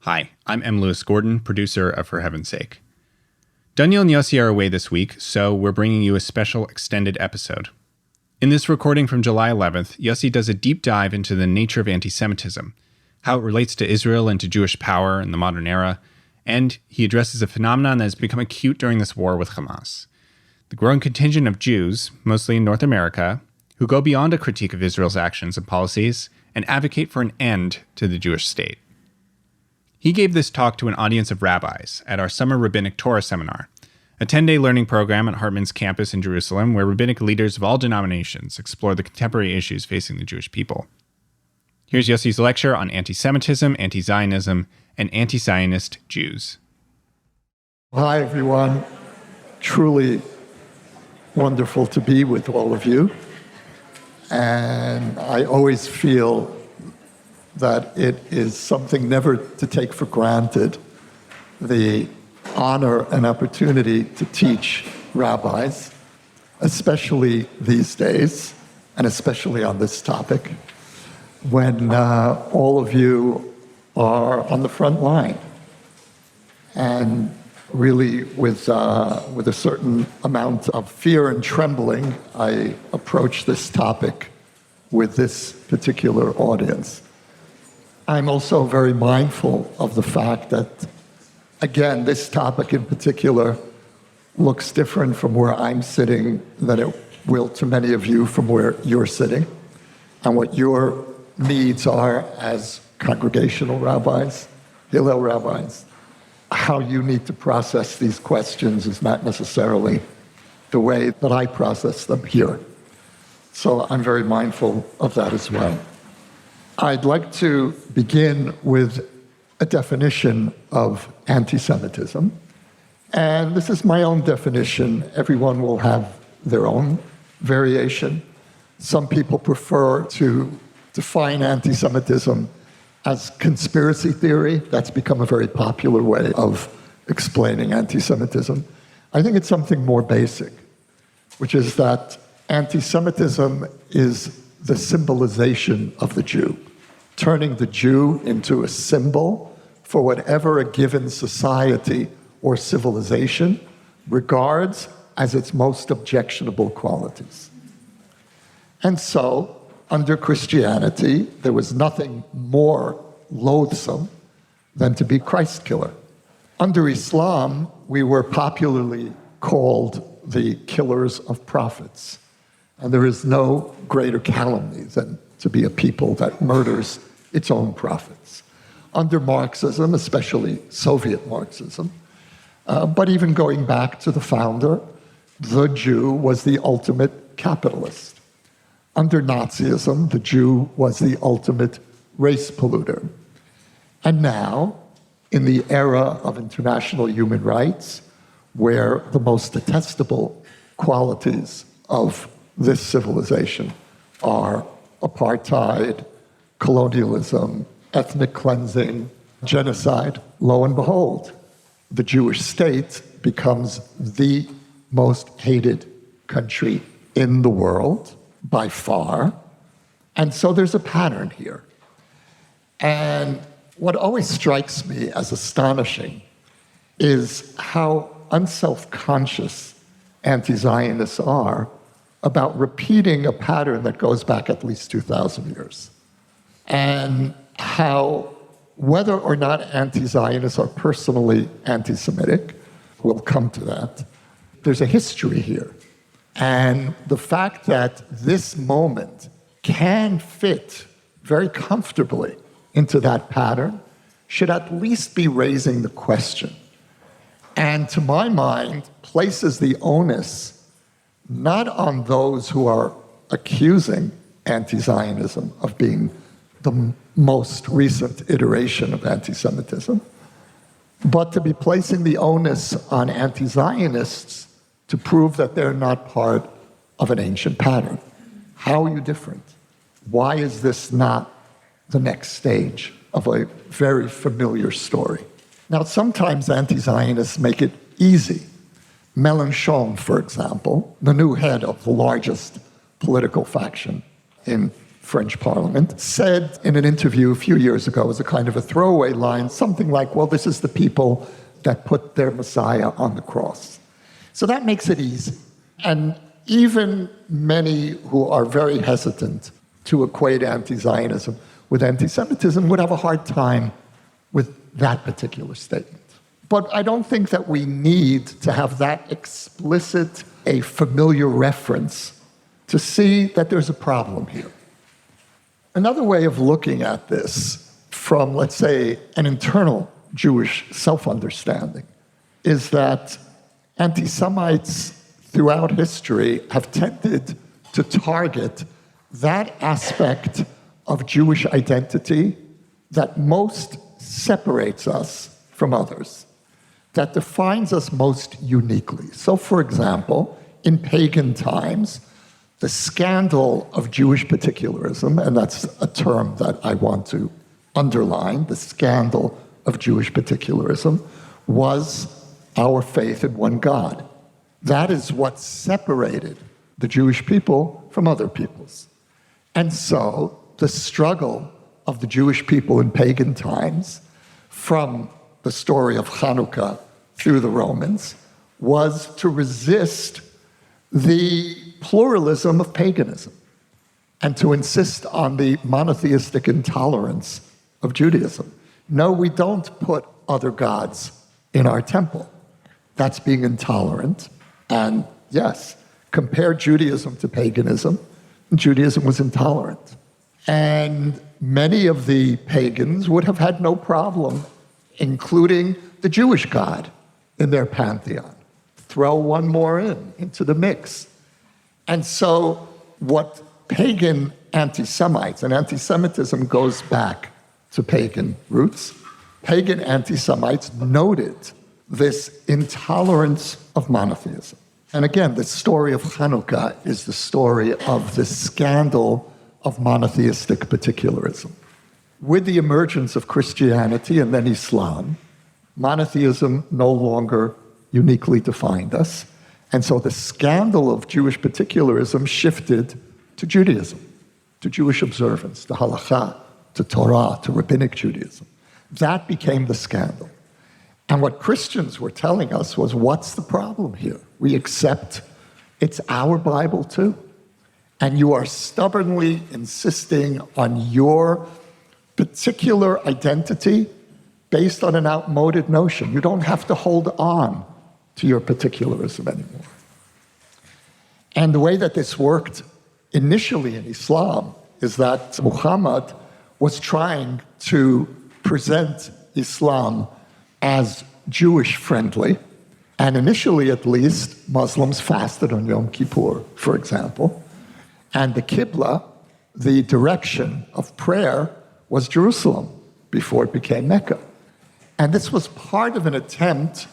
Hi, I'm M. Lewis Gordon, producer of For Heaven's Sake. Daniel and Yossi are away this week, so we're bringing you a special extended episode. In this recording from July 11th, Yossi does a deep dive into the nature of anti-Semitism, how it relates to Israel and to Jewish power in the modern era, and he addresses a phenomenon that has become acute during this war with Hamas. The growing contingent of Jews, mostly in North America, who go beyond a critique of Israel's actions and policies and advocate for an end to the Jewish state. He gave this talk to an audience of rabbis at our summer Rabbinic Torah seminar, a 10-day learning program at Hartman's campus in Jerusalem where rabbinic leaders of all denominations explore the contemporary issues facing the Jewish people. Here's Yossi's lecture on anti-Semitism, anti-Zionism, and anti-Zionist Jews. Hi, everyone. Truly wonderful to be with all of you. And I always feel that it is something never to take for granted, the honor and opportunity to teach rabbis, especially these days, and especially on this topic, when all of you are on the front line. And really with a certain amount of fear and trembling, I approach this topic with this particular audience. I'm also very mindful of the fact that, again, this topic in particular looks different from where I'm sitting than it will to many of you from where you're sitting, and what your needs are as congregational rabbis, Hillel rabbis. How you need to process these questions is not necessarily the way that I process them here. So I'm very mindful of that as well. I'd like to begin with a definition of anti-Semitism. And this is my own definition. Everyone will have their own variation. Some people prefer to define anti-Semitism as conspiracy theory. That's become a very popular way of explaining anti-Semitism. I think it's something more basic, which is that anti-Semitism is the symbolization of the Jew, turning the Jew into a symbol for whatever a given society or civilization regards as its most objectionable qualities. And so, under Christianity, there was nothing more loathsome than to be Christ killer. Under Islam, we were popularly called the killers of prophets. And there is no greater calumny than to be a people that murders its own prophets. Under Marxism, especially Soviet Marxism, but even going back to the founder, the Jew was the ultimate capitalist. Under Nazism, the Jew was the ultimate race polluter. And now, in the era of international human rights, where the most detestable qualities of this civilization are apartheid, colonialism, ethnic cleansing, genocide, lo and behold, the Jewish state becomes the most hated country in the world by far. And so there's a pattern here. And what always strikes me as astonishing is how unself-conscious anti-Zionists are about repeating a pattern that goes back at least 2,000 years. And how, whether or not anti-Zionists are personally anti-Semitic, we'll come to that, there's a history here. And the fact that this moment can fit very comfortably into that pattern should at least be raising the question. And to my mind, places the onus not on those who are accusing anti-Zionism of being the most recent iteration of anti-Semitism, but to be placing the onus on anti-Zionists to prove that they're not part of an ancient pattern. How are you different? Why is this not the next stage of a very familiar story? Now, sometimes anti-Zionists make it easy. Mélenchon, for example, the new head of the largest political faction in French parliament, said in an interview a few years ago as a kind of a throwaway line, something like, well, this is the people that put their Messiah on the cross. So that makes it easy. And even many who are very hesitant to equate anti-Zionism with anti-Semitism would have a hard time with that particular statement. But I don't think that we need to have that explicit, a familiar reference to see that there's a problem here. Another way of looking at this from, let's say, an internal Jewish self-understanding is that anti-Semites throughout history have tended to target that aspect of Jewish identity that most separates us from others, that defines us most uniquely. So, for example, in pagan times, the scandal of Jewish particularism, and that's a term that I want to underline, the scandal of Jewish particularism, was our faith in one God. That is what separated the Jewish people from other peoples. And so the struggle of the Jewish people in pagan times, from the story of Hanukkah through the Romans, was to resist the pluralism of paganism and to insist on the monotheistic intolerance of Judaism. No, we don't put other gods in our temple. That's being intolerant. And yes, compare Judaism to paganism. Judaism was intolerant. And many of the pagans would have had no problem including the Jewish God in their pantheon. Throw one more into the mix. And so what pagan anti-Semites, and anti-Semitism goes back to pagan roots, pagan anti-Semites noted this intolerance of monotheism. And again, the story of Hanukkah is the story of the scandal of monotheistic particularism. With the emergence of Christianity and then Islam, monotheism no longer uniquely defined us. And so the scandal of Jewish particularism shifted to Judaism, to Jewish observance, to halakha, to Torah, to Rabbinic Judaism. That became the scandal. And what Christians were telling us was, what's the problem here? We accept it's our Bible too. And you are stubbornly insisting on your particular identity based on an outmoded notion. You don't have to hold on to your particularism anymore. And the way that this worked initially in Islam is that Muhammad was trying to present Islam as Jewish-friendly, and initially at least, Muslims fasted on Yom Kippur, for example, and the Qibla, the direction of prayer, was Jerusalem before it became Mecca. And this was part of an attempt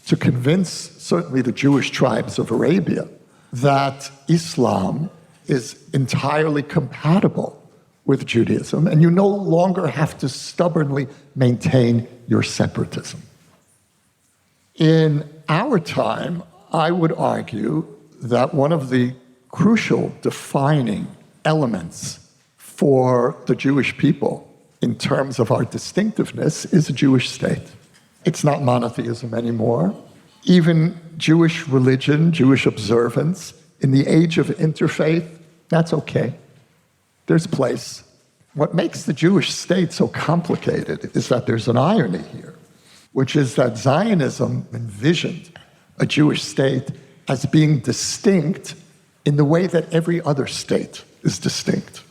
to convince certainly the Jewish tribes of Arabia that Islam is entirely compatible with Judaism, and you no longer have to stubbornly maintain your separatism. In our time, I would argue that one of the crucial defining elements for the Jewish people in terms of our distinctiveness is a Jewish state. It's not monotheism anymore. Even Jewish religion, Jewish observance, in the age of interfaith, that's okay. There's place. What makes the Jewish state so complicated is that there's an irony here, which is that Zionism envisioned a Jewish state as being distinct in the way that every other state is distinct,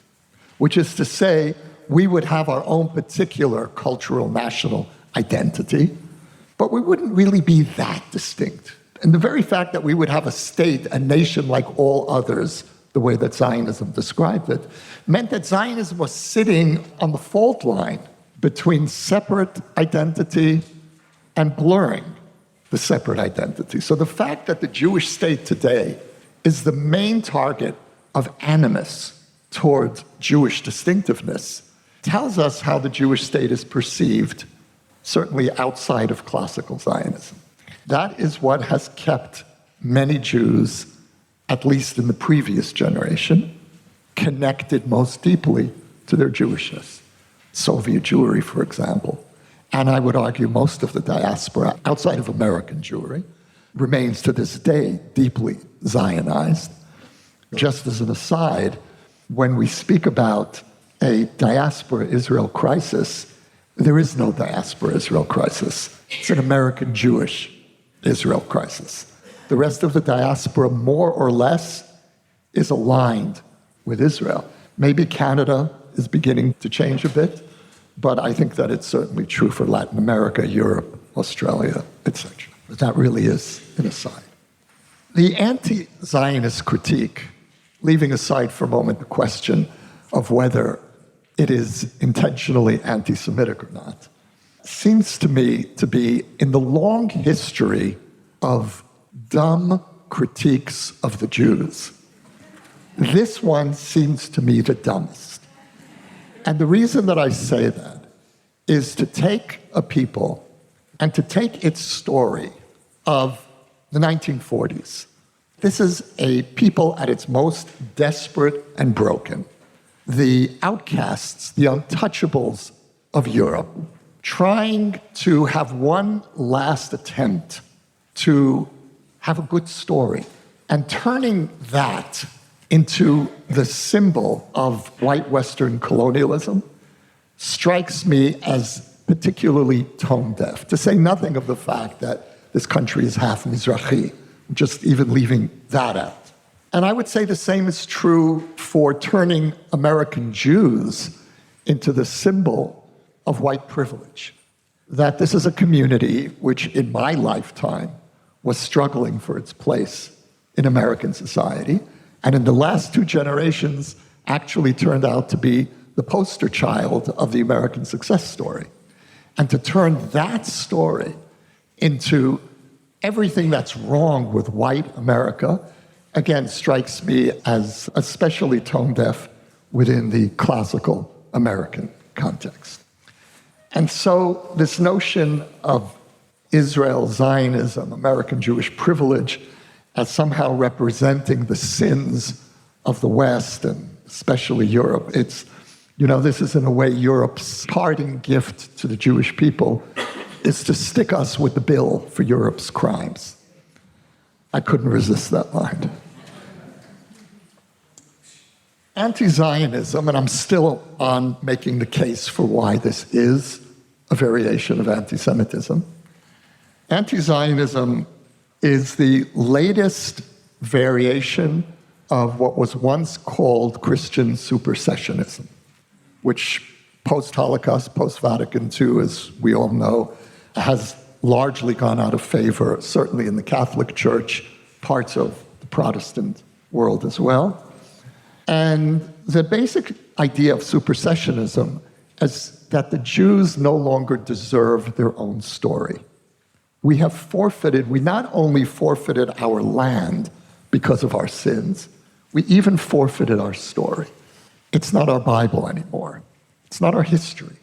which is to say, we would have our own particular cultural national identity, but we wouldn't really be that distinct. And the very fact that we would have a state, a nation like all others, the way that Zionism described it, meant that Zionism was sitting on the fault line between separate identity and blurring the separate identity. So the fact that the Jewish state today is the main target of animus toward Jewish distinctiveness tells us how the Jewish state is perceived, certainly outside of classical Zionism. That is what has kept many Jews, at least in the previous generation, connected most deeply to their Jewishness. Soviet Jewry, for example. And I would argue most of the diaspora outside of American Jewry remains to this day deeply Zionized. Just as an aside, when we speak about a diaspora Israel crisis, there is no diaspora Israel crisis. It's an American Jewish Israel crisis. The rest of the diaspora, more or less, is aligned with Israel. Maybe Canada is beginning to change a bit, but I think that it's certainly true for Latin America, Europe, Australia, etc. But that really is an aside. The anti-Zionist critique, leaving aside for a moment the question of whether it is intentionally anti-Semitic or not, seems to me to be in the long history of dumb critiques of the Jews. This one seems to me the dumbest. And the reason that I say that is to take a people and to take its story of the 1940s. This is a people at its most desperate and broken. The outcasts, the untouchables of Europe, trying to have one last attempt to have a good story, and turning that into the symbol of white Western colonialism strikes me as particularly tone deaf, to say nothing of the fact that this country is half Mizrahi, just even leaving that out. And I would say the same is true for turning American Jews into the symbol of white privilege. That this is a community which, in my lifetime, was struggling for its place in American society, and in the last two generations actually turned out to be the poster child of the American success story. And to turn that story into everything that's wrong with white America, again, strikes me as especially tone deaf within the classical American context. And so this notion of Israel, Zionism, American Jewish privilege as somehow representing the sins of the West and especially Europe, it's, this is in a way Europe's parting gift to the Jewish people is to stick us with the bill for Europe's crimes. I couldn't resist that line. Anti-Zionism, and I'm still on making the case for why this is a variation of anti-Semitism. Anti-Zionism is the latest variation of what was once called Christian supersessionism, which post-Holocaust, post-Vatican II, as we all know, has largely gone out of favor, certainly in the Catholic Church, parts of the Protestant world as well. And the basic idea of supersessionism is that the Jews no longer deserve their own story. We not only forfeited our land because of our sins, we even forfeited our story. It's not our Bible anymore. It's not our history.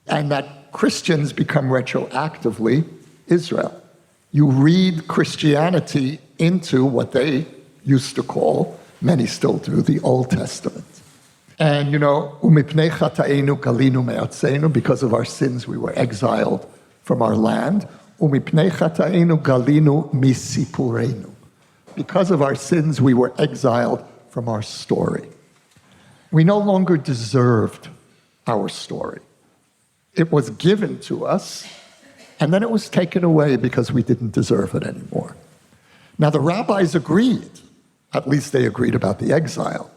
And that Christians become retroactively Israel. You read Christianity into what they used to call, many still do, the Old Testament. And, umipnei chataenu galinu me'atzenu, because of our sins we were exiled from our land. Umipnei chataenu galinu misipurenu. Because of our sins we were exiled from our story. We no longer deserved our story. It was given to us, and then it was taken away because we didn't deserve it anymore. Now, the rabbis agreed, at least they agreed about the exile,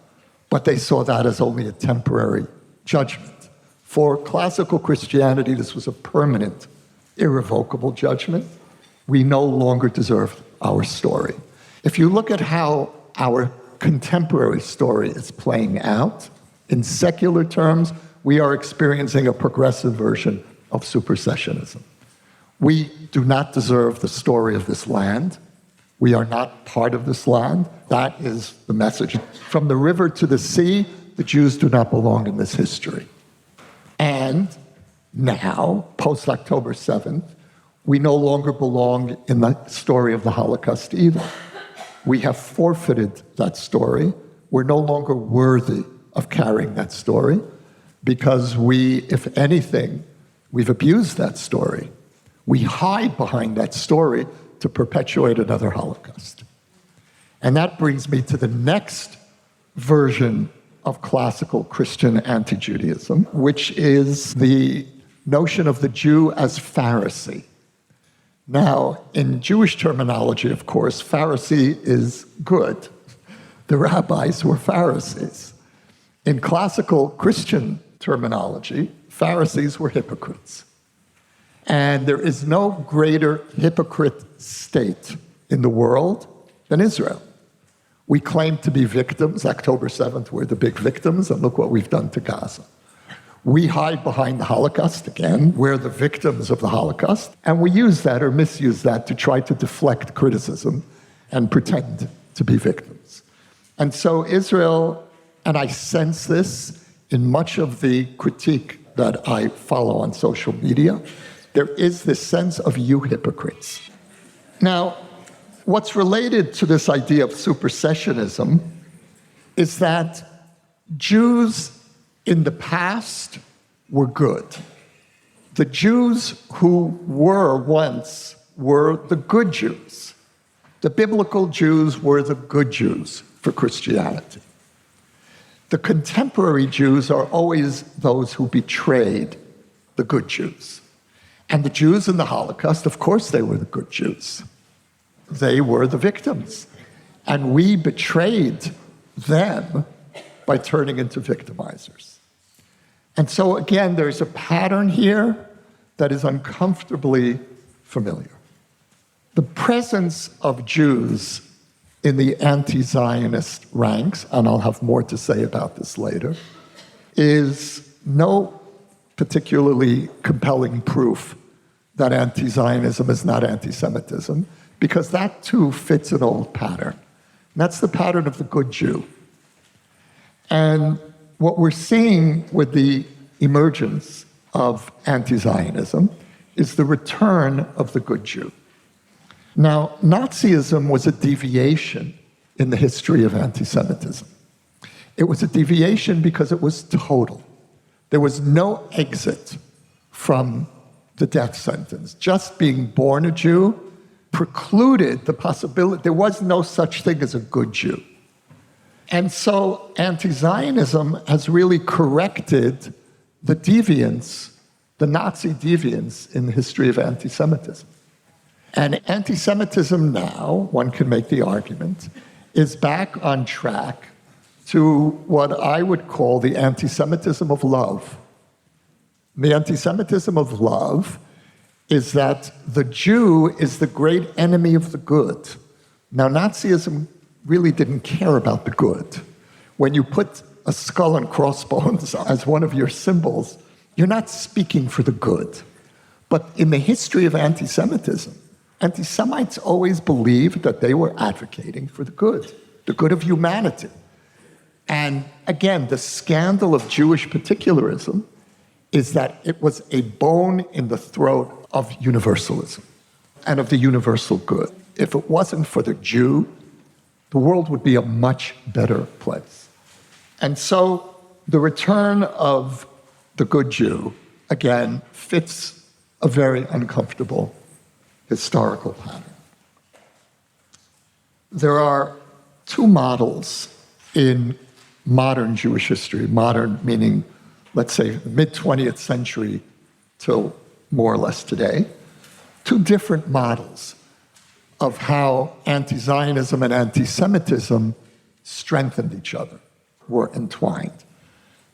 but they saw that as only a temporary judgment. For classical Christianity, this was a permanent, irrevocable judgment. We no longer deserved our story. If you look at how our contemporary story is playing out, in secular terms, we are experiencing a progressive version of supersessionism. We do not deserve the story of this land. We are not part of this land. That is the message. From the river to the sea, the Jews do not belong in this history. And now, post-October 7th, we no longer belong in the story of the Holocaust either. We have forfeited that story. We're no longer worthy of carrying that story because we, if anything, we've abused that story. We hide behind that story to perpetuate another Holocaust. And that brings me to the next version of classical Christian anti-Judaism, which is the notion of the Jew as Pharisee. Now, in Jewish terminology, of course, Pharisee is good. The rabbis were Pharisees. In classical Christian terminology, Pharisees were hypocrites. And there is no greater hypocrite state in the world than Israel. We claim to be victims. October 7th, we're the big victims, and look what we've done to Gaza. We hide behind the Holocaust again. We're the victims of the Holocaust. And we use that or misuse that to try to deflect criticism and pretend to be victims. And so Israel, and I sense this in much of the critique that I follow on social media, there is this sense of you hypocrites. Now, what's related to this idea of supersessionism is that Jews in the past were good. The Jews who were once were the good Jews. The biblical Jews were the good Jews for Christianity. The contemporary Jews are always those who betrayed the good Jews. And the Jews in the Holocaust, of course, they were the good Jews. They were the victims. And we betrayed them by turning into victimizers. And so, again, there's a pattern here that is uncomfortably familiar. The presence of Jews in the anti-Zionist ranks, and I'll have more to say about this later, is no particularly compelling proof that anti-Zionism is not anti-Semitism, because that too fits an old pattern. And that's the pattern of the good Jew. And what we're seeing with the emergence of anti-Zionism is the return of the good Jew. Now, Nazism was a deviation in the history of anti-Semitism. It was a deviation because it was total. There was no exit from the death sentence. Just being born a Jew precluded the possibility, there was no such thing as a good Jew. And so anti-Zionism has really corrected the deviance, the Nazi deviance in the history of anti-Semitism. And anti-Semitism now, one can make the argument, is back on track to what I would call the anti-Semitism of love. The anti-Semitism of love is that the Jew is the great enemy of the good. Now, Nazism really didn't care about the good. When you put a skull and crossbones as one of your symbols, you're not speaking for the good. But in the history of anti-Semitism, anti-Semites always believed that they were advocating for the good of humanity. And again, the scandal of Jewish particularism is that it was a bone in the throat of universalism and of the universal good. If it wasn't for the Jew, the world would be a much better place. And so the return of the good Jew, again, fits a very uncomfortable historical pattern. There are two models in modern Jewish history, modern meaning, let's say, mid-20th century till more or less today, two different models of how anti-Zionism and anti-Semitism strengthened each other, were entwined.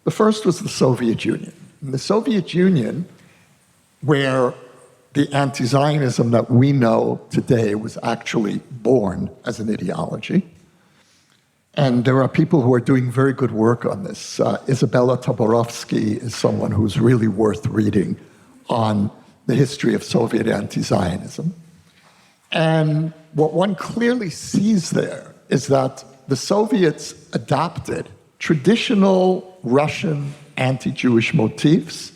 The first was the Soviet Union. In the Soviet Union, where the anti-Zionism that we know today was actually born as an ideology, and there are people who are doing very good work on this. Isabella Tabarovsky is someone who's really worth reading on the history of Soviet anti-Zionism. And what one clearly sees there is that the Soviets adopted traditional Russian anti-Jewish motifs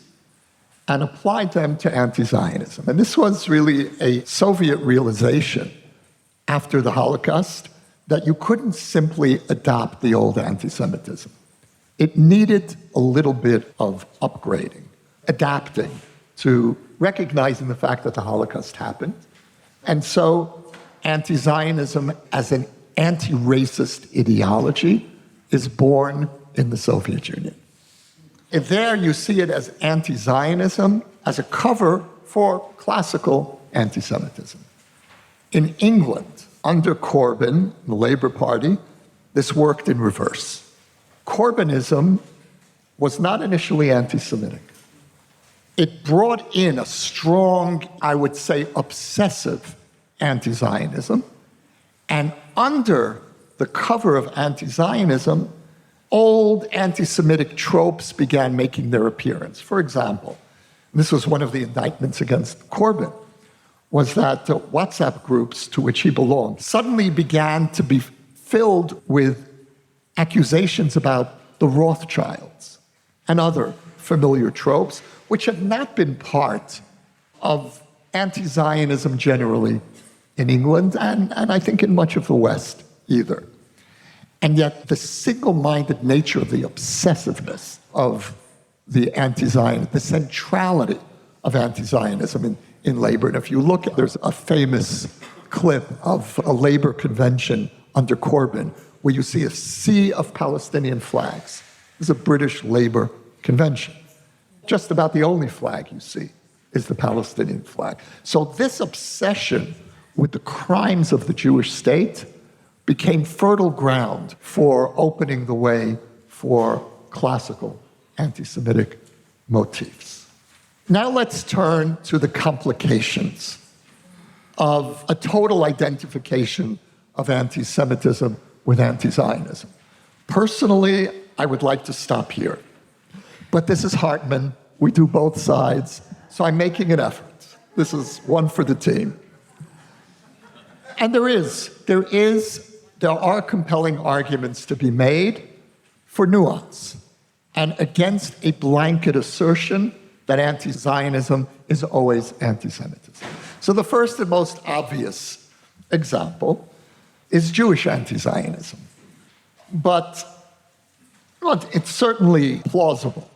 and applied them to anti-Zionism. And this was really a Soviet realization after the Holocaust that you couldn't simply adopt the old anti-Semitism. it needed a little bit of upgrading, adapting to recognizing the fact that the Holocaust happened. And so anti-Zionism as an anti-racist ideology is born in the Soviet Union. And there you see it as anti-Zionism as a cover for classical anti-Semitism. In England, under Corbyn, the Labour Party, this worked in reverse. Corbynism was not initially anti-Semitic. It brought in a strong, I would say, obsessive anti-Zionism, and under the cover of anti-Zionism, old anti-Semitic tropes began making their appearance. For example, this was one of the indictments against Corbyn, was that WhatsApp groups to which he belonged suddenly began to be filled with accusations about the Rothschilds and other familiar tropes, which had not been part of anti-Zionism generally in England, and I think in much of the West either. And yet the single-minded nature of the obsessiveness of the anti-Zionist, the centrality of anti-Zionism in labor. And if you look, there's a famous clip of a labor convention under Corbyn where you see a sea of Palestinian flags. It's a British labor convention. Just about the only flag you see is the Palestinian flag. So this obsession with the crimes of the Jewish state became fertile ground for opening the way for classical anti-Semitic motifs. Now let's turn to the complications of a total identification of anti-Semitism with anti-Zionism. Personally, I would like to stop here. But this is Hartman. We do both sides. So I'm making an effort. This is one for the team. And there are compelling arguments to be made for nuance and against a blanket assertion that anti-Zionism is always anti-Semitism. So the first and most obvious example is Jewish anti-Zionism. But it's certainly plausible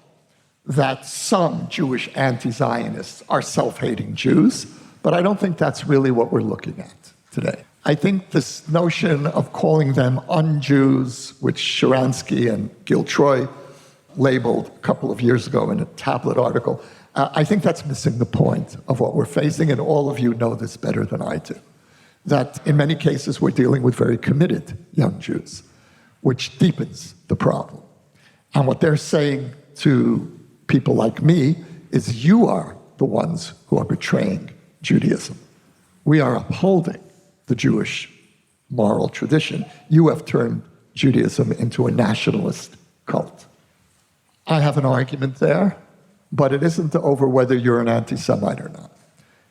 that some Jewish anti-Zionists are self-hating Jews, but I don't think that's really what we're looking at today. I think this notion of calling them un-Jews, which Sharansky and Giltroy labeled a couple of years ago in a tablet article, I think that's missing the point of what we're facing, and all of you know this better than I do, that in many cases we're dealing with very committed young Jews, which deepens the problem. And what they're saying to people like me is, you are the ones who are betraying Judaism. We are upholding the Jewish moral tradition. You have turned Judaism into a nationalist cult. I have an argument there, but it isn't over whether you're an anti-Semite or not.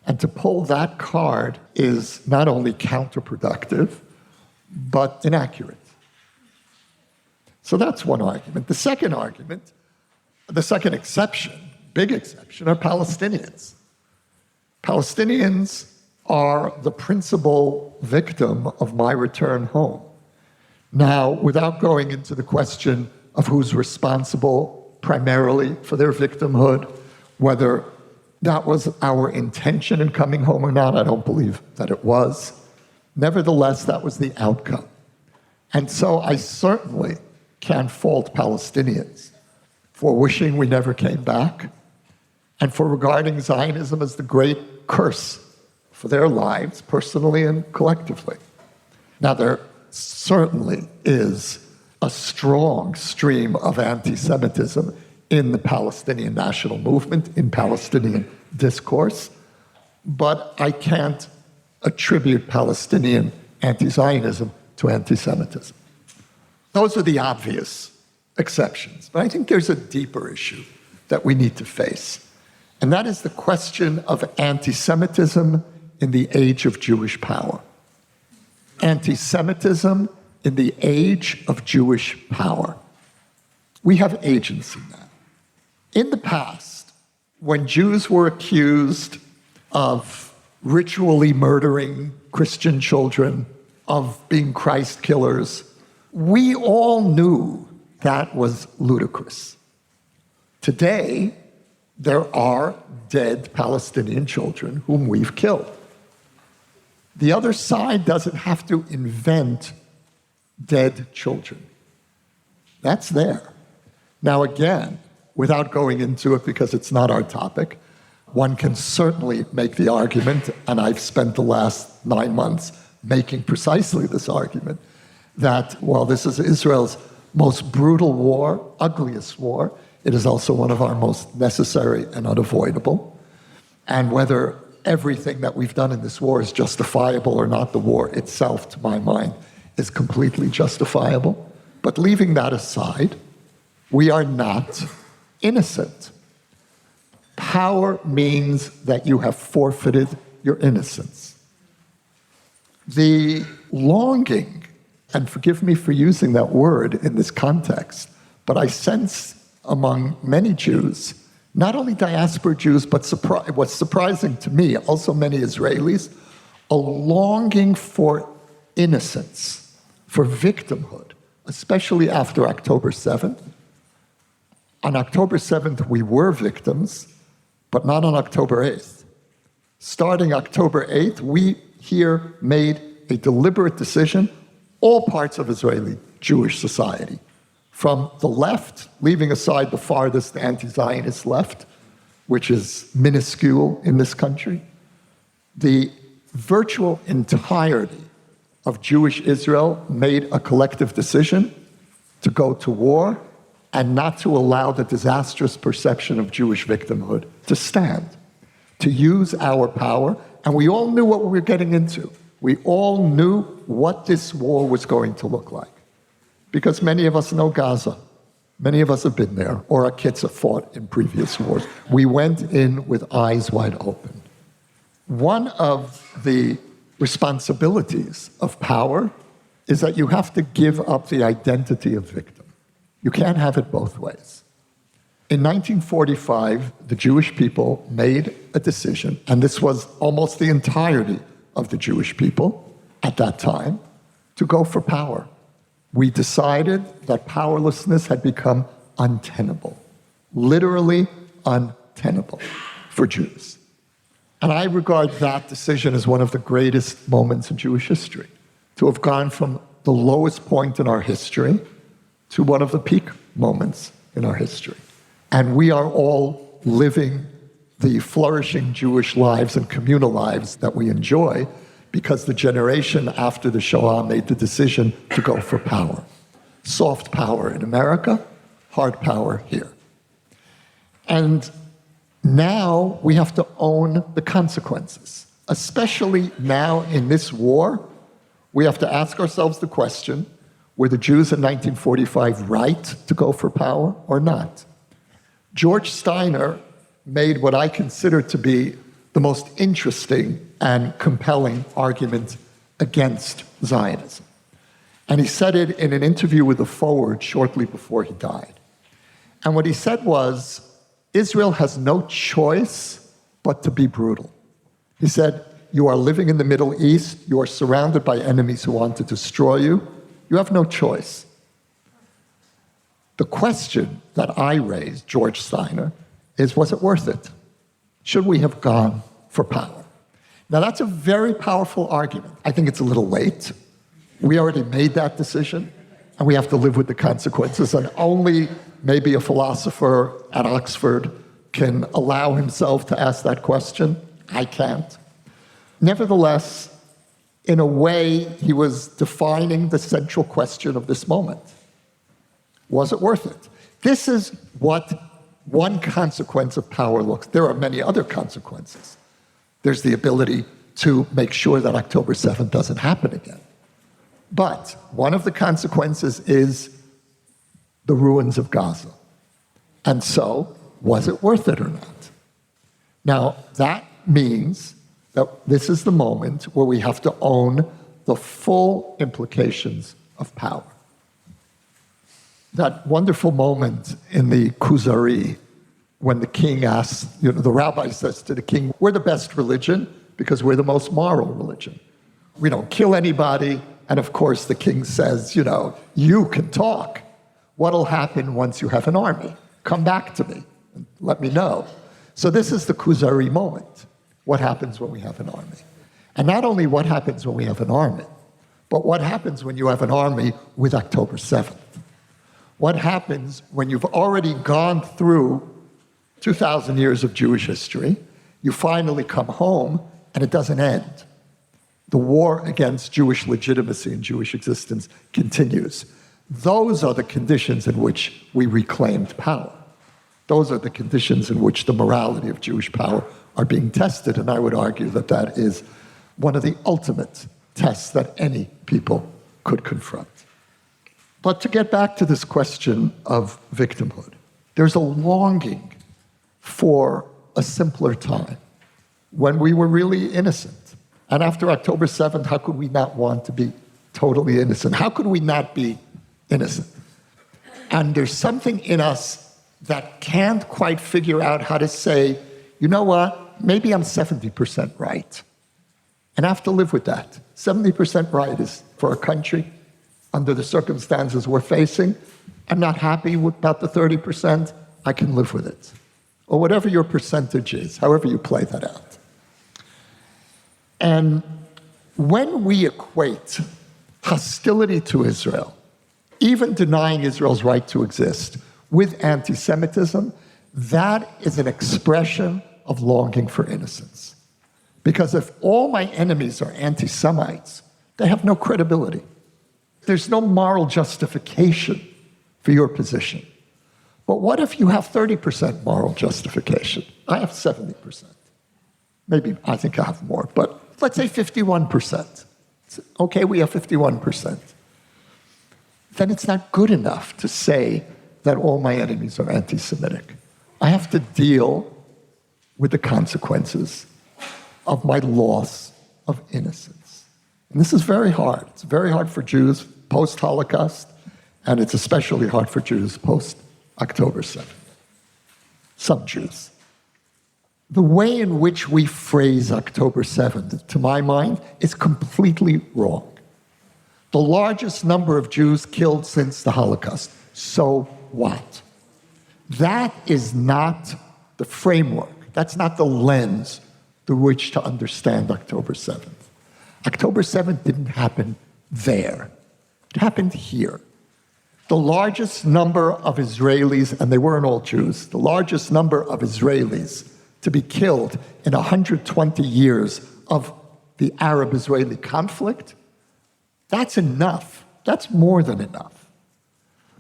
And to pull that card is not only counterproductive, but inaccurate. So that's one argument. The second argument, the second exception, big exception, are Palestinians. Palestinians are the principal victim of my return home. Now, without going into the question of who's responsible primarily for their victimhood, whether that was our intention in coming home or not, I don't believe that it was. Nevertheless, that was the outcome. And so I certainly can't fault Palestinians for wishing we never came back and for regarding Zionism as the great curse for their lives, personally and collectively. Now, there certainly is a strong stream of anti-Semitism in the Palestinian national movement, in Palestinian discourse, but I can't attribute Palestinian anti-Zionism to anti-Semitism. Those are the obvious exceptions, but I think there's a deeper issue that we need to face, and that is the question of anti-Semitism in the age of Jewish power. Anti-Semitism in the age of Jewish power. We have agency now. In the past, when Jews were accused of ritually murdering Christian children, of being Christ killers, we all knew that was ludicrous. Today, there are dead Palestinian children whom we've killed. The other side doesn't have to invent dead children. That's there. Now again, without going into it because it's not our topic, one can certainly make the argument, and I've spent the last 9 months making precisely this argument, that while this is Israel's most brutal war, ugliest war, it is also one of our most necessary and unavoidable. And whether everything that we've done in this war is justifiable or not, the war itself, to my mind, is completely justifiable. But leaving that aside, we are not innocent. Power means that you have forfeited your innocence. The longing, and forgive me for using that word in this context, but I sense among many Jews, not only diaspora Jews, but what's surprising to me, also many Israelis, a longing for innocence, for victimhood, especially after October 7th. On October 7th, we were victims, but not on October 8th. Starting October 8th, we here made a deliberate decision, all parts of Israeli Jewish society, from the left, leaving aside the farthest anti-Zionist left, which is minuscule in this country, the virtual entirety of Jewish Israel made a collective decision to go to war and not to allow the disastrous perception of Jewish victimhood to stand, to use our power. And we all knew what we were getting into. We all knew what this war was going to look like. Because many of us know Gaza. Many of us have been there, or our kids have fought in previous wars. We went in with eyes wide open. One of the responsibilities of power is that you have to give up the identity of victim. You can't have it both ways. In 1945, the Jewish people made a decision, and this was almost the entirety of the Jewish people at that time, to go for power. We decided that powerlessness had become untenable, literally untenable for Jews. And I regard that decision as one of the greatest moments in Jewish history, to have gone from the lowest point in our history to one of the peak moments in our history. And we are all living the flourishing Jewish lives and communal lives that we enjoy because the generation after the Shoah made the decision to go for power. Soft power in America, hard power here. And now we have to own the consequences. Especially now in this war, we have to ask ourselves the question, were the Jews in 1945 right to go for power or not? George Steiner made what I consider to be the most interesting and compelling argument against Zionism. And he said it in an interview with the Forward shortly before he died. And what he said was, Israel has no choice but to be brutal. He said, you are living in the Middle East, you are surrounded by enemies who want to destroy you, you have no choice. The question that I raised, George Steiner, is, was it worth it? Should we have gone for power? Now, that's a very powerful argument. I think it's a little late. We already made that decision, and we have to live with the consequences. And only maybe a philosopher at Oxford can allow himself to ask that question. I can't. Nevertheless, in a way, he was defining the central question of this moment. Was it worth it? This is what one consequence of power looks. There are many other consequences. There's the ability to make sure that October 7th doesn't happen again. But one of the consequences is the ruins of Gaza. And so, was it worth it or not? Now, that means that this is the moment where we have to own the full implications of power. That wonderful moment in the Kuzari when the king asks, the rabbi says to the king, we're the best religion because we're the most moral religion. We don't kill anybody. And of course, the king says, you can talk. What'll happen once you have an army? Come back to me and let me know. So this is the Kuzari moment. What happens when we have an army? And not only what happens when we have an army, but what happens when you have an army with October 7th? What happens when you've already gone through 2,000 years of Jewish history, you finally come home, and it doesn't end. The war against Jewish legitimacy and Jewish existence continues. Those are the conditions in which we reclaimed power. Those are the conditions in which the morality of Jewish power are being tested, and I would argue that that is one of the ultimate tests that any people could confront. But to get back to this question of victimhood, there's a longing for a simpler time when we were really innocent. And after October 7th, how could we not want to be totally innocent? How could we not be innocent? And there's something in us that can't quite figure out how to say, you know what, maybe I'm 70% right. And I have to live with that. 70% right is for a country under the circumstances we're facing. I'm not happy about the 30%. I can live with it. Or whatever your percentage is, however you play that out. And when we equate hostility to Israel, even denying Israel's right to exist, with anti-Semitism, that is an expression of longing for innocence. Because if all my enemies are anti-Semites, they have no credibility. There's no moral justification for your position. But what if you have 30% moral justification? I have 70%. Maybe I think I have more, but let's say 51%. Okay, we have 51%. Then it's not good enough to say that all my enemies are anti-Semitic. I have to deal with the consequences of my loss of innocence. And this is very hard. It's very hard for Jews post-Holocaust, and it's especially hard for Jews post-October 7th. Some Jews. The way in which we phrase October 7th, to my mind, is completely wrong. The largest number of Jews killed since the Holocaust. So what? That is not the framework. That's not the lens through which to understand October 7th. October 7th didn't happen there. It happened here. The largest number of Israelis, and they weren't all Jews, the largest number of Israelis to be killed in 120 years of the Arab-Israeli conflict, that's enough. That's more than enough.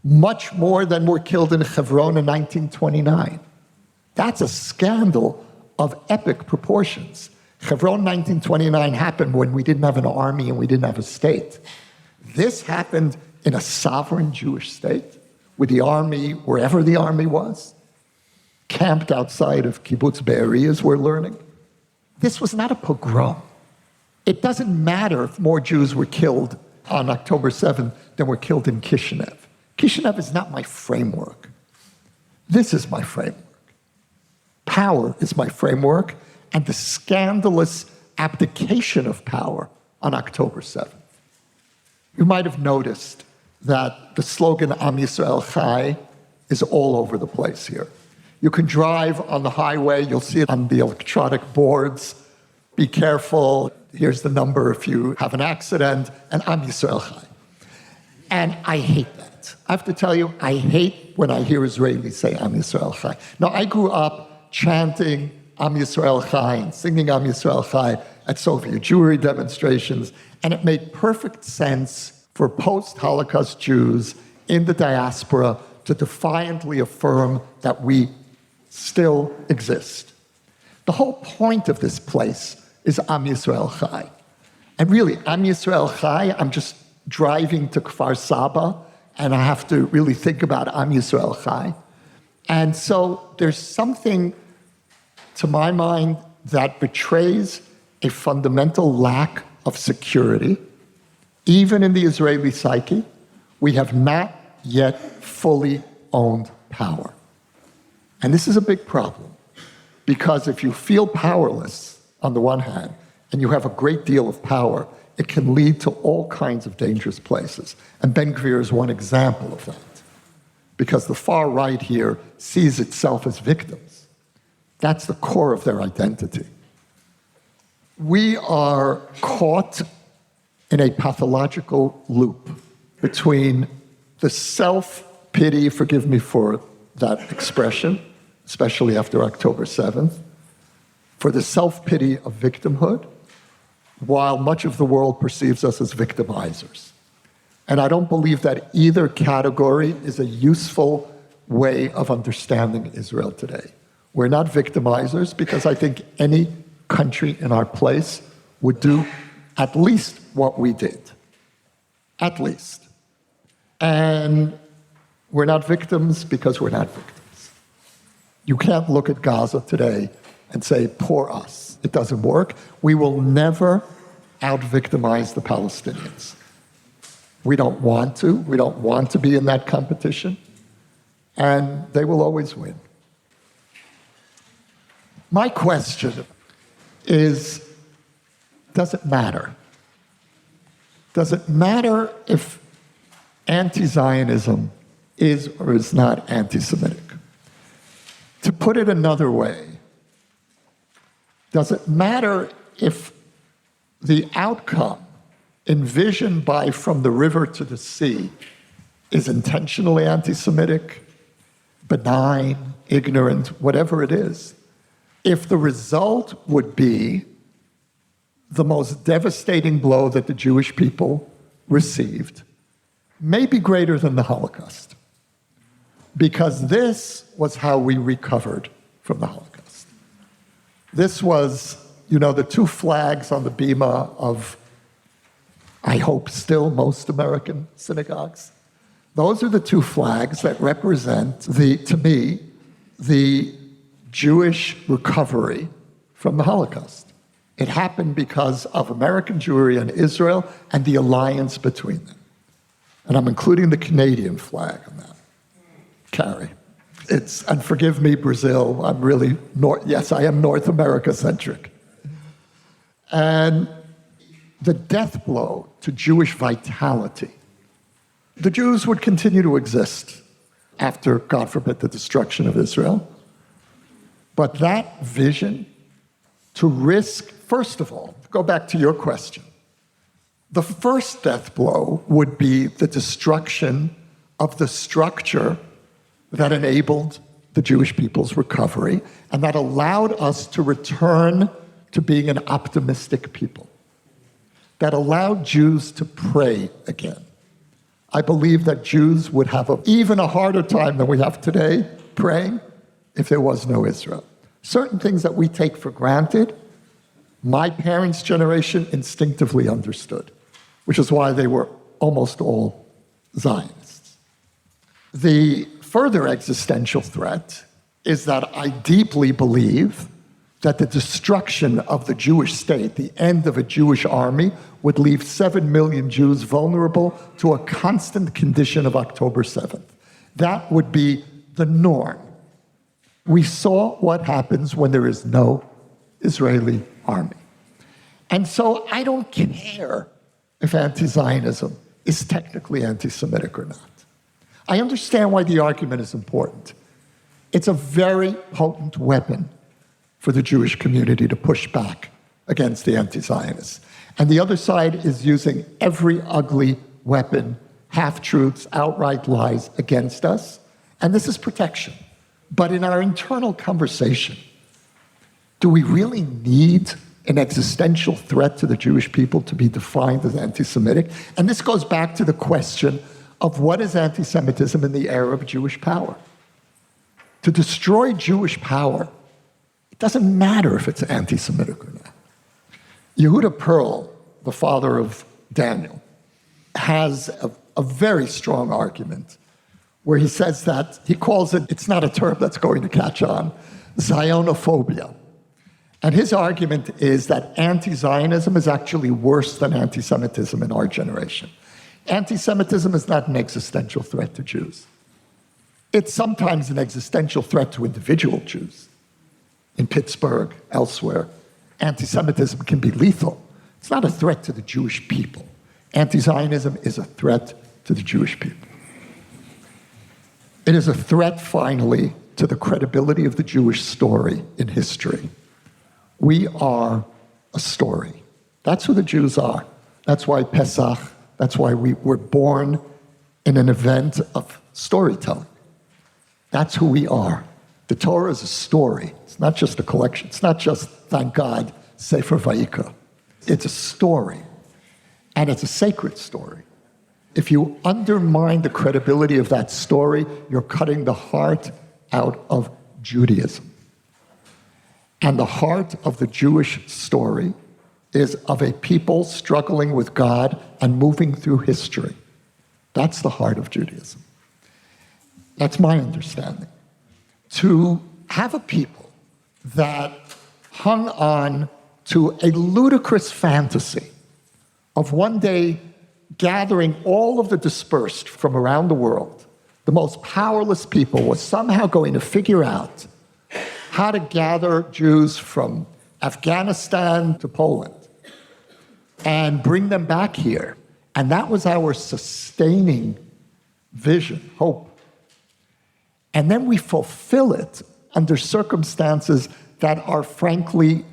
Much more than were killed in Hebron in 1929. That's a scandal of epic proportions. Hebron 1929 happened when we didn't have an army and we didn't have a state. This happened in a sovereign Jewish state with the army, wherever the army was, camped outside of Kibbutz Be'eri, as we're learning. This was not a pogrom. It doesn't matter if more Jews were killed on October 7th than were killed in Kishinev. Kishinev is not my framework. This is my framework. Power is my framework, and the scandalous abdication of power on October 7th. You might have noticed that the slogan Am Yisrael Chai is all over the place here. You can drive on the highway, you'll see it on the electronic boards. Be careful, here's the number if you have an accident, and Am Yisrael Chai. And I hate that. I have to tell you, I hate when I hear Israelis say Am Yisrael Chai. Now, I grew up chanting Am Yisrael Chai and singing Am Yisrael Chai at Soviet Jewry demonstrations, and it made perfect sense for post-Holocaust Jews in the diaspora to defiantly affirm that we still exist. The whole point of this place is Am Yisrael Chai. And really, Am Yisrael Chai, I'm just driving to Kfar Saba, and I have to really think about Am Yisrael Chai. And so there's something, to my mind, that betrays a fundamental lack of security. Even in the Israeli psyche, we have not yet fully owned power. And this is a big problem, because if you feel powerless on the one hand, and you have a great deal of power, it can lead to all kinds of dangerous places. And Ben Gvir is one example of that. because the far right here sees itself as victims. That's the core of their identity. We are caught in a pathological loop between the self-pity, forgive me for that expression, especially after October 7th, for the self-pity of victimhood, while much of the world perceives us as victimizers. And I don't believe that either category is a useful way of understanding Israel today. We're not victimizers because I think any country in our place would do at least what we did. At least. And we're not victims because we're not victims. You can't look at Gaza today and say, poor us. It doesn't work. We will never out-victimize the Palestinians. We don't want to. We don't want to be in that competition. And they will always win. My question is, does it matter? Does it matter if anti-Zionism is or is not anti-Semitic? To put it another way, does it matter if the outcome envisioned by From the River to the Sea is intentionally anti-Semitic, benign, ignorant, whatever it is? If the result would be the most devastating blow that the Jewish people received, may be greater than the Holocaust. Because this was how we recovered from the Holocaust. This was, the two flags on the bima of, I hope still, most American synagogues. Those are the two flags that represent, to me, the Jewish recovery from the Holocaust. It happened because of American Jewry and Israel and the alliance between them. And I'm including the Canadian flag on that. Carrie. And forgive me, Brazil, I'm really, yes, I am North America-centric. And the death blow to Jewish vitality. The Jews would continue to exist after, God forbid, the destruction of Israel. But that vision to risk, first of all, go back to your question. The first death blow would be the destruction of the structure that enabled the Jewish people's recovery and that allowed us to return to being an optimistic people, that allowed Jews to pray again. I believe that Jews would have even a harder time than we have today praying if there was no Israel. Certain things that we take for granted, my parents' generation instinctively understood, which is why they were almost all Zionists. The further existential threat is that I deeply believe that the destruction of the Jewish state, the end of a Jewish army, would leave 7 million Jews vulnerable to a constant condition of October 7th. That would be the norm. We saw what happens when there is no Israeli army. And so I don't care if anti-Zionism is technically anti-Semitic or not. I understand why the argument is important. It's a very potent weapon for the Jewish community to push back against the anti-Zionists. And the other side is using every ugly weapon, half-truths, outright lies against us. And this is protection. But in our internal conversation, do we really need an existential threat to the Jewish people to be defined as anti-Semitic? And this goes back to the question of what is anti-Semitism in the era of Jewish power. To destroy Jewish power, it doesn't matter if it's anti-Semitic or not. Yehuda Pearl, the father of Daniel, has a very strong argument where he says that, he calls it, it's not a term that's going to catch on, Zionophobia. And his argument is that anti-Zionism is actually worse than anti-Semitism in our generation. Anti-Semitism is not an existential threat to Jews. It's sometimes an existential threat to individual Jews. In Pittsburgh, elsewhere, anti-Semitism can be lethal. It's not a threat to the Jewish people. Anti-Zionism is a threat to the Jewish people. It is a threat, finally, to the credibility of the Jewish story in history. We are a story. That's who the Jews are. That's why Pesach, that's why we were born in an event of storytelling. That's who we are. The Torah is a story. It's not just a collection. It's not just, thank God, Sefer Vayikra. It's a story, and it's a sacred story. If you undermine the credibility of that story, you're cutting the heart out of Judaism. And the heart of the Jewish story is of a people struggling with God and moving through history. That's the heart of Judaism. That's my understanding. To have a people that hung on to a ludicrous fantasy of one day gathering all of the dispersed from around the world, the most powerless people was somehow going to figure out how to gather Jews from Afghanistan to Poland and bring them back here. And that was our sustaining vision, hope. And then we fulfill it under circumstances that are frankly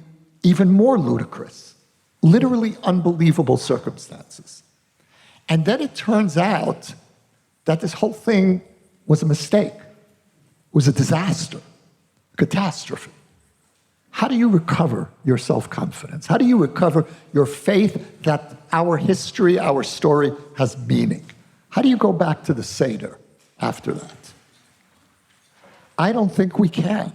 even more ludicrous, literally unbelievable circumstances. And then it turns out that this whole thing was a mistake, was a disaster, a catastrophe. How do you recover your self-confidence? How do you recover your faith that our history, our story has meaning? How do you go back to the Seder after that? I don't think we can.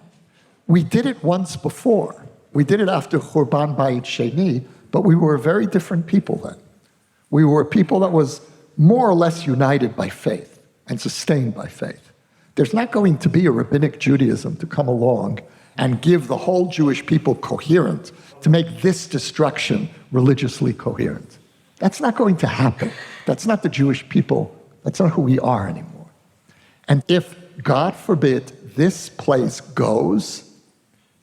We did it once before. We did it after Churban Bayit Sheni, but we were a very different people then. We were a people that was more or less united by faith and sustained by faith. There's not going to be a Rabbinic Judaism to come along and give the whole Jewish people coherent, to make this destruction religiously coherent. That's not going to happen. That's not the Jewish people. That's not who we are anymore. And if, God forbid, this place goes,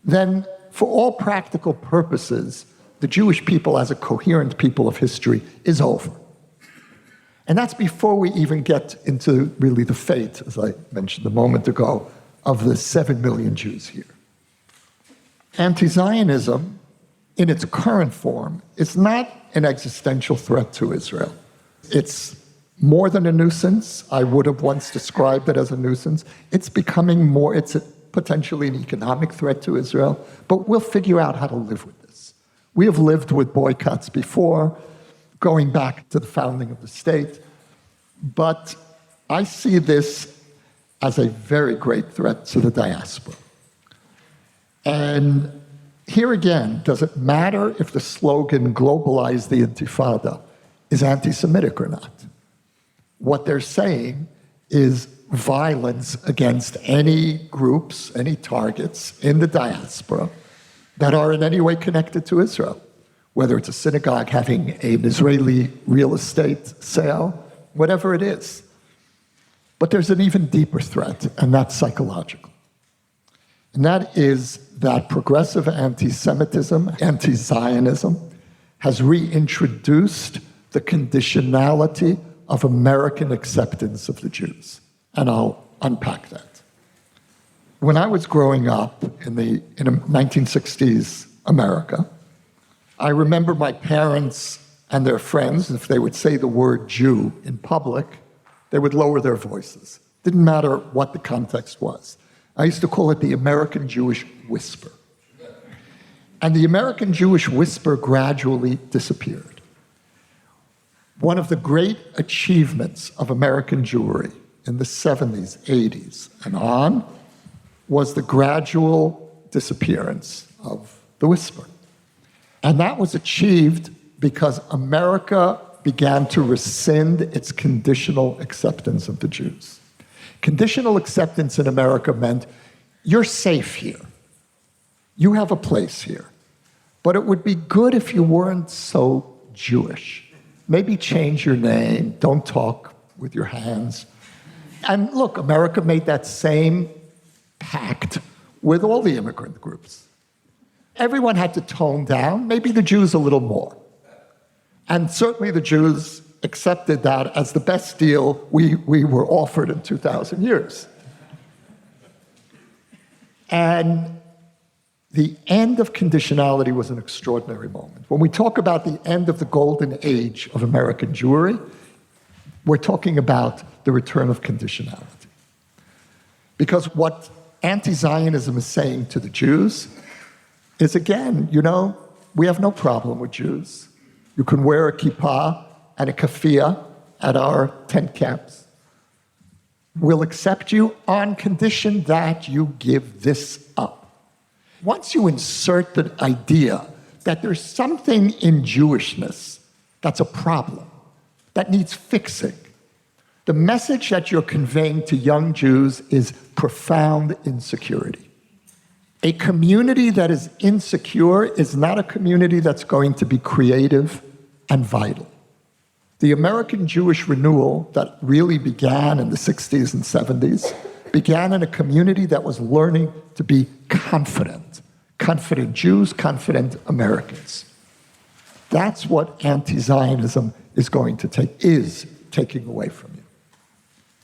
then for all practical purposes, the Jewish people as a coherent people of history is over. And that's before we even get into really the fate, as I mentioned a moment ago, of the 7 million Jews here. Anti-Zionism, in its current form, is not an existential threat to Israel. It's more than a nuisance. I would have once described it as a nuisance. It's becoming more, it's potentially an economic threat to Israel, but we'll figure out how to live with this. We have lived with boycotts before, going back to the founding of the state, but I see this as a very great threat to the diaspora. And here again, does it matter if the slogan "globalize the Intifada" is anti-Semitic or not? What they're saying is violence against any groups, any targets in the diaspora that are in any way connected to Israel, whether it's a synagogue having an Israeli real estate sale, whatever it is. But there's an even deeper threat, and that's psychological. And that is that progressive anti-Semitism, anti-Zionism, has reintroduced the conditionality of American acceptance of the Jews. And I'll unpack that. When I was growing up in the 1960s America, I remember my parents and their friends, if they would say the word Jew in public, they would lower their voices. Didn't matter what the context was. I used to call it the American Jewish whisper. And the American Jewish whisper gradually disappeared. One of the great achievements of American Jewry in the 70s, 80s, and on was the gradual disappearance of the whisper. And that was achieved because America began to rescind its conditional acceptance of the Jews. Conditional acceptance in America meant, you're safe here. You have a place here. But it would be good if you weren't so Jewish. Maybe change your name, don't talk with your hands. And look, America made that same pact with all the immigrant groups. Everyone had to tone down, maybe the Jews a little more. And certainly the Jews accepted that as the best deal we were offered in 2,000 years. And the end of conditionality was an extraordinary moment. When we talk about the end of the golden age of American Jewry, we're talking about the return of conditionality. Because what anti-Zionism is saying to the Jews is, again, we have no problem with Jews. You can wear a kippah and a keffiyeh at our tent camps. We'll accept you on condition that you give this up. Once you insert the idea that there's something in Jewishness that's a problem, that needs fixing, the message that you're conveying to young Jews is profound insecurity. A community that is insecure is not a community that's going to be creative and vital. The American Jewish renewal that really began in the 60s and 70s began in a community that was learning to be confident. Confident Jews, confident Americans. That's what anti-Zionism is taking away from you.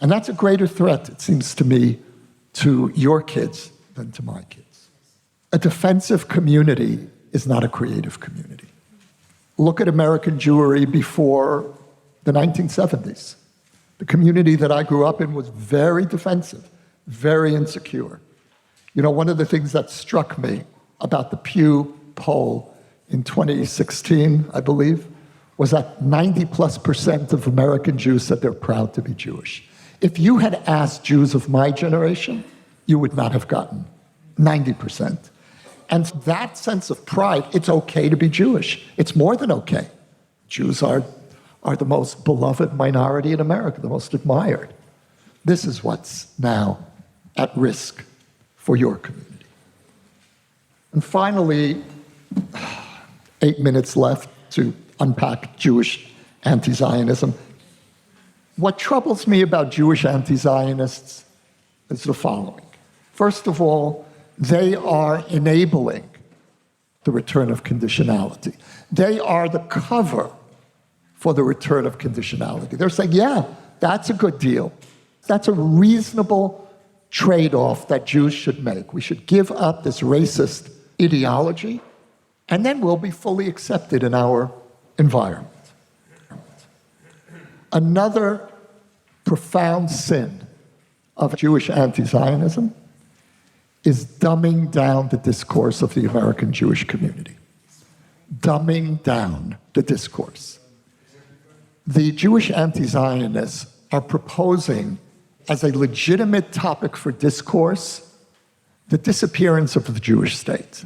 And that's a greater threat, it seems to me, to your kids than to my kids. A defensive community is not a creative community. Look at American Jewry before the 1970s. The community that I grew up in was very defensive, very insecure. One of the things that struck me about the Pew poll in 2016, I believe, was that 90+% of American Jews said they're proud to be Jewish. If you had asked Jews of my generation, you would not have gotten 90%. And that sense of pride, it's okay to be Jewish. It's more than okay. Jews are the most beloved minority in America, the most admired. This is what's now at risk for your community. And finally, 8 minutes left to unpack Jewish anti-Zionism. What troubles me about Jewish anti-Zionists is the following. First of all, they are enabling the return of conditionality. They are the cover for the return of conditionality. They're saying, yeah, that's a good deal. That's a reasonable trade-off that Jews should make. We should give up this racist ideology, and then we'll be fully accepted in our environment. Another profound sin of Jewish anti-Zionism is dumbing down the discourse of the American Jewish community. Dumbing down the discourse. The Jewish anti-Zionists are proposing as a legitimate topic for discourse the disappearance of the Jewish state.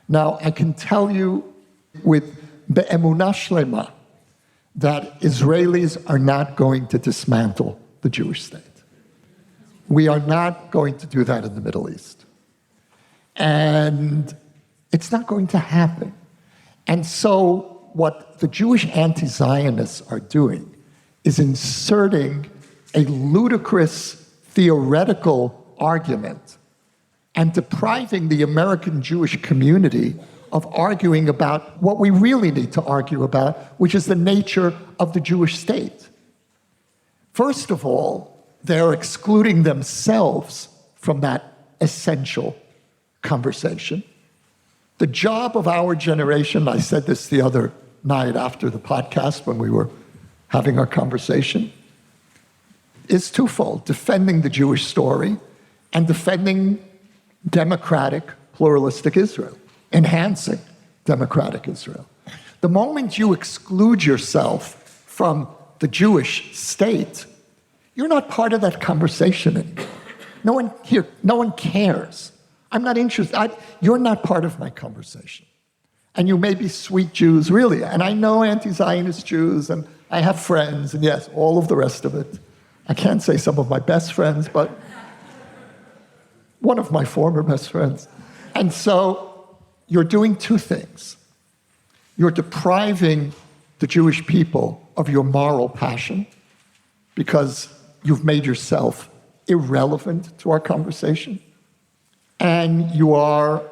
Now, I can tell you with be'emunah shlema that Israelis are not going to dismantle the Jewish state. We are not going to do that in the Middle East. And it's not going to happen. And so what the Jewish anti-Zionists are doing is inserting a ludicrous theoretical argument and depriving the American Jewish community of arguing about what we really need to argue about, which is the nature of the Jewish state. First of all, they're excluding themselves from that essential conversation. The job of our generation, I said this the other night after the podcast when we were having our conversation, is twofold: defending the Jewish story and defending democratic, pluralistic Israel, enhancing democratic Israel. The moment you exclude yourself from the Jewish state, you're not part of that conversation anymore. No one cares. I'm not interested. You're not part of my conversation. And you may be sweet Jews, really. And I know anti-Zionist Jews, and I have friends, and yes, all of the rest of it. I can't say some of my best friends, but one of my former best friends. And so you're doing two things. You're depriving the Jewish people of your moral passion because you've made yourself irrelevant to our conversation. And you are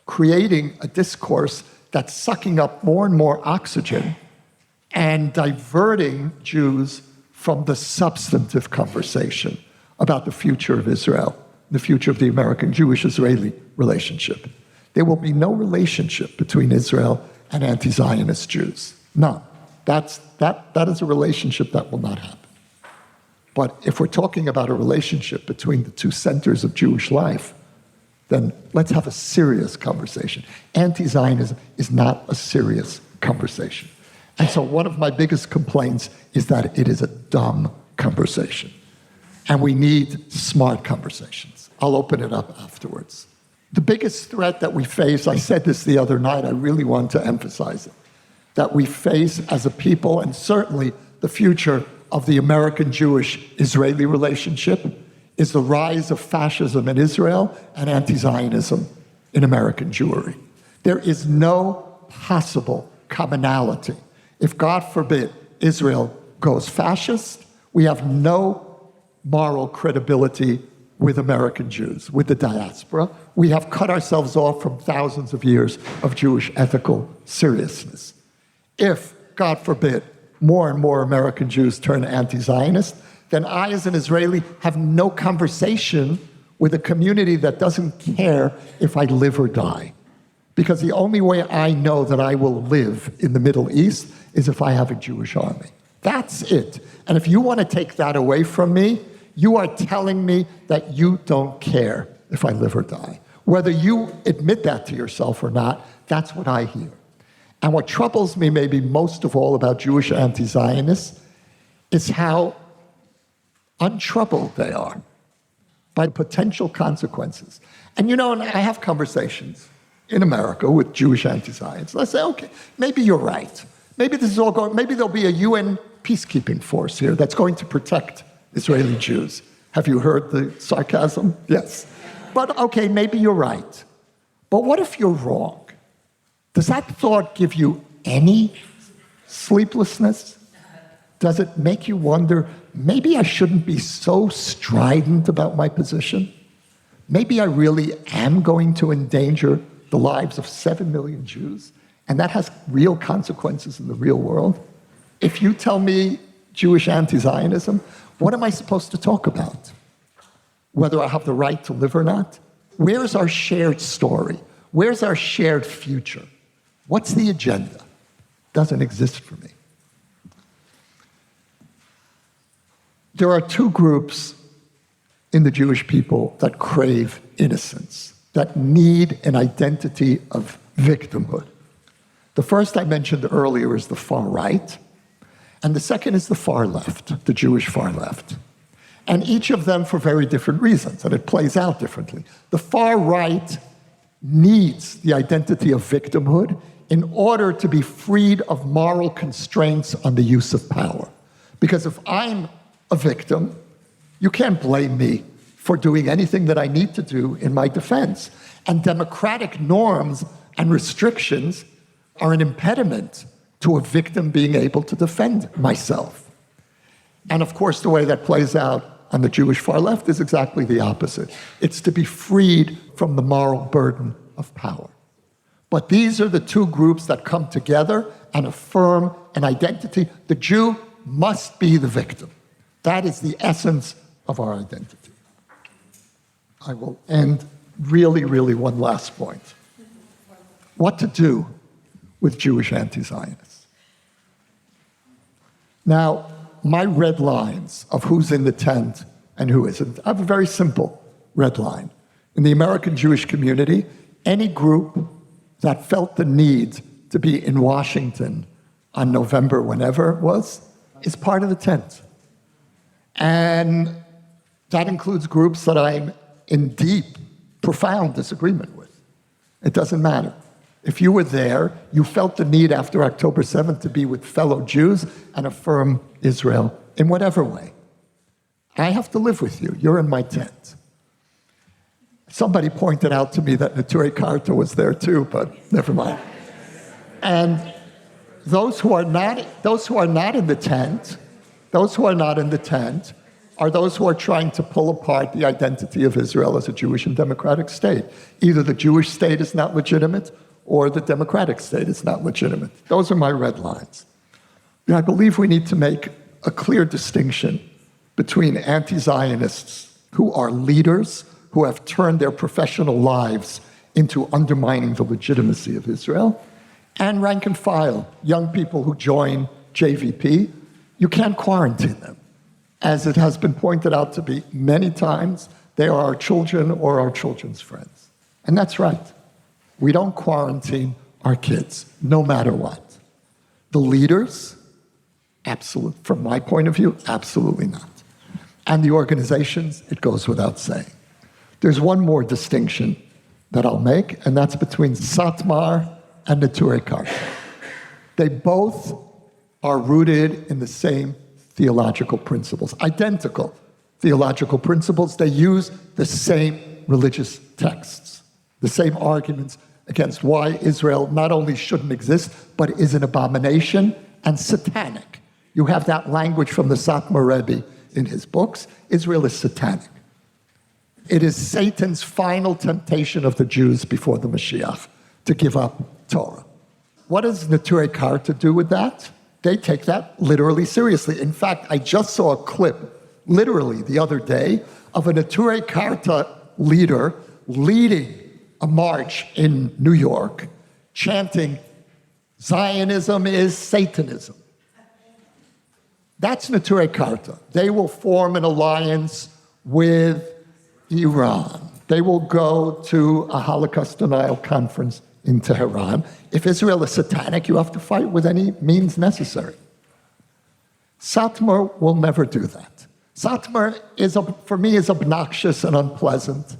creating a discourse that's sucking up more and more oxygen and diverting Jews from the substantive conversation about the future of Israel the future of the American Jewish-Israeli relationship. There will be no relationship between Israel and anti-Zionist Jews. None. That is a relationship that will not happen. But if we're talking about a relationship between the two centers of Jewish life, then let's have a serious conversation. Anti-Zionism is not a serious conversation. And so one of my biggest complaints is that it is a dumb conversation. And we need smart conversations. I'll open it up afterwards. The biggest threat that we face, I said this the other night, I really want to emphasize it, that we face as a people, and certainly the future of the American Jewish-Israeli relationship, is the rise of fascism in Israel and anti-Zionism in American Jewry. There is no possible commonality. If, God forbid, Israel goes fascist, we have no moral credibility with American Jews, with the diaspora. We have cut ourselves off from thousands of years of Jewish ethical seriousness. If, God forbid, more and more American Jews turn anti-Zionist, then I, as an Israeli, have no conversation with a community that doesn't care if I live or die. Because the only way I know that I will live in the Middle East is if I have a Jewish army. That's it. And if you want to take that away from me, you are telling me that you don't care if I live or die. Whether you admit that to yourself or not, that's what I hear. And what troubles me maybe most of all about Jewish anti-Zionists is how untroubled they are by potential consequences. And you know, and I have conversations in America with Jewish anti-Zionists. And I say, okay, maybe you're right. Maybe this is all going, maybe there'll be a UN peacekeeping force here that's going to protect Israeli Jews. Have you heard the sarcasm? Yes. But okay, maybe you're right. But what if you're wrong? Does that thought give you any sleeplessness? Does it make you wonder, maybe I shouldn't be so strident about my position? Maybe I really am going to endanger the lives of 7 million Jews, and that has real consequences in the real world? If you tell me Jewish anti-Zionism, what am I supposed to talk about? Whether I have the right to live or not? Where's our shared story? Where's our shared future? What's the agenda? Doesn't exist for me. There are two groups in the Jewish people that crave innocence, that need an identity of victimhood. The first I mentioned earlier is the far right, and the second is the far left, the Jewish far left. And each of them for very different reasons, and it plays out differently. The far right needs the identity of victimhood in order to be freed of moral constraints on the use of power. Because if I'm a victim, you can't blame me for doing anything that I need to do in my defense. And democratic norms and restrictions are an impediment to a victim being able to defend myself. And of course, the way that plays out on the Jewish far left is exactly the opposite. It's to be freed from the moral burden of power. But these are the two groups that come together and affirm an identity. The Jew must be the victim. That is the essence of our identity. I will end really one last point. What to do with Jewish anti-Zionists? Now, my red lines of who's in the tent and who isn't, I have a very simple red line. In the American Jewish community, any group that felt the need to be in Washington on November, whenever it was, is part of the tent. And that includes groups that I'm in deep, profound disagreement with. It doesn't matter. If you were there, you felt the need after October 7th to be with fellow Jews and affirm Israel in whatever way. I have to live with you. You're in my tent. Somebody pointed out to me that Neturei Karta was there too, but never mind. And those who are not in the tent are those who are trying to pull apart the identity of Israel as a Jewish and democratic state. Either the Jewish state is not legitimate or the democratic state is not legitimate. Those are my red lines. And I believe we need to make a clear distinction between anti-Zionists who are leaders, who have turned their professional lives into undermining the legitimacy of Israel, and rank and file, young people who join JVP. You can't quarantine them. As it has been pointed out to me many times, they are our children or our children's friends. And that's right. We don't quarantine our kids, no matter what. The leaders, absolutely, from my point of view, absolutely not. And the organizations, it goes without saying. There's one more distinction that I'll make, and that's between Satmar and Neturei Karta. They both are rooted in the same theological principles, identical theological principles. They use the same religious texts, the same arguments against why Israel not only shouldn't exist, but is an abomination and satanic. You have that language from the Satmar Rebbe in his books. Israel is satanic. It is Satan's final temptation of the Jews before the Mashiach to give up Torah. What does Neturei Karta do with that? They take that literally seriously. In fact, I just saw a clip, literally the other day, of a Neturei Karta leader leading a march in New York, chanting, "Zionism is Satanism." That's Neturei Karta. They will form an alliance with Iran. They will go to a Holocaust denial conference in Tehran. If Israel is satanic, you have to fight with any means necessary. Satmar will never do that. Satmar, for me, is obnoxious and unpleasant,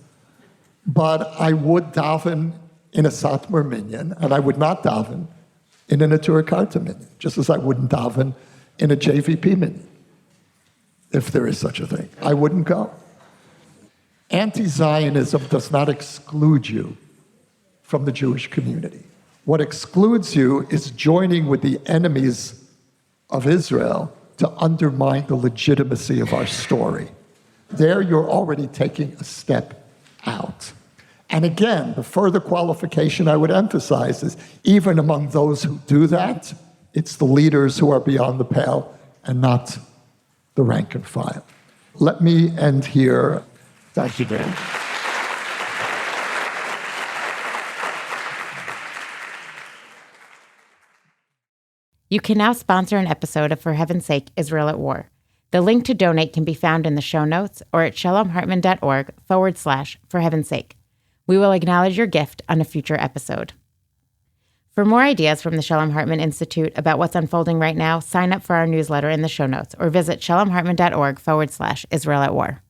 but I would daven in a Satmar minyan, and I would not daven in a Neturei Karta minyan, just as I wouldn't daven in a JVP minyan, if there is such a thing. I wouldn't go. Anti-Zionism does not exclude you from the Jewish community. What excludes you is joining with the enemies of Israel to undermine the legitimacy of our story. There you're already taking a step out. And again, the further qualification I would emphasize is even among those who do that, it's the leaders who are beyond the pale and not the rank and file. Let me end here. Thank you, Dan. You can now sponsor an episode of For Heaven's Sake, Israel at War. The link to donate can be found in the show notes or at shalomhartman.org/For Heaven's Sake. We will acknowledge your gift on a future episode. For more ideas from the Shalom Hartman Institute about what's unfolding right now, sign up for our newsletter in the show notes or visit shalomhartman.org/Israel at War.